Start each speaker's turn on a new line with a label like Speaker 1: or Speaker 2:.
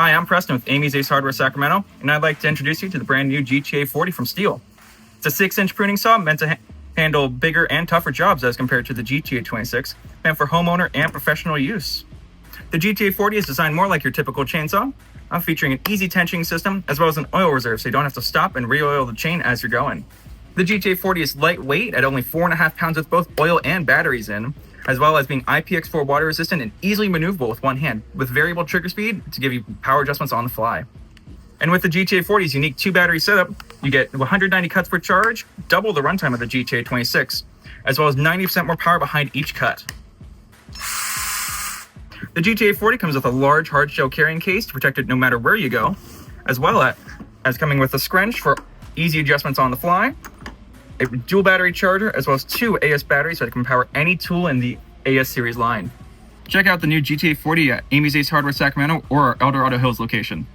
Speaker 1: Hi, I'm Preston with Emigh Ace Hardware Sacramento, and I'd like to introduce you to the brand new GTA 40 from STIHL. It's a 6-inch pruning saw meant to handle bigger and tougher jobs as compared to the GTA 26, meant for homeowner and professional use. The GTA 40 is designed more like your typical chainsaw, featuring an easy tensioning system as well as an oil reserve so you don't have to stop and re-oil the chain as you're going. The GTA 40 is lightweight at only 4.5 pounds with both oil and batteries in, as well as being IPX4 water resistant and easily maneuverable with one hand, with variable trigger speed to give you power adjustments on the fly. And with the GTA 40's unique 2-battery setup, you get 190 cuts per charge, double the runtime of the GTA 26, as well as 90% more power behind each cut. The GTA 40 comes with a large hard shell carrying case to protect it no matter where you go, as well as coming with a scrunch for easy adjustments on the fly, a dual battery charger, as well as 2 AS batteries so it can power any tool in the AS series line. Check out the new GTA 40 at Emigh Ace Hardware Sacramento or our El Dorado Hills location.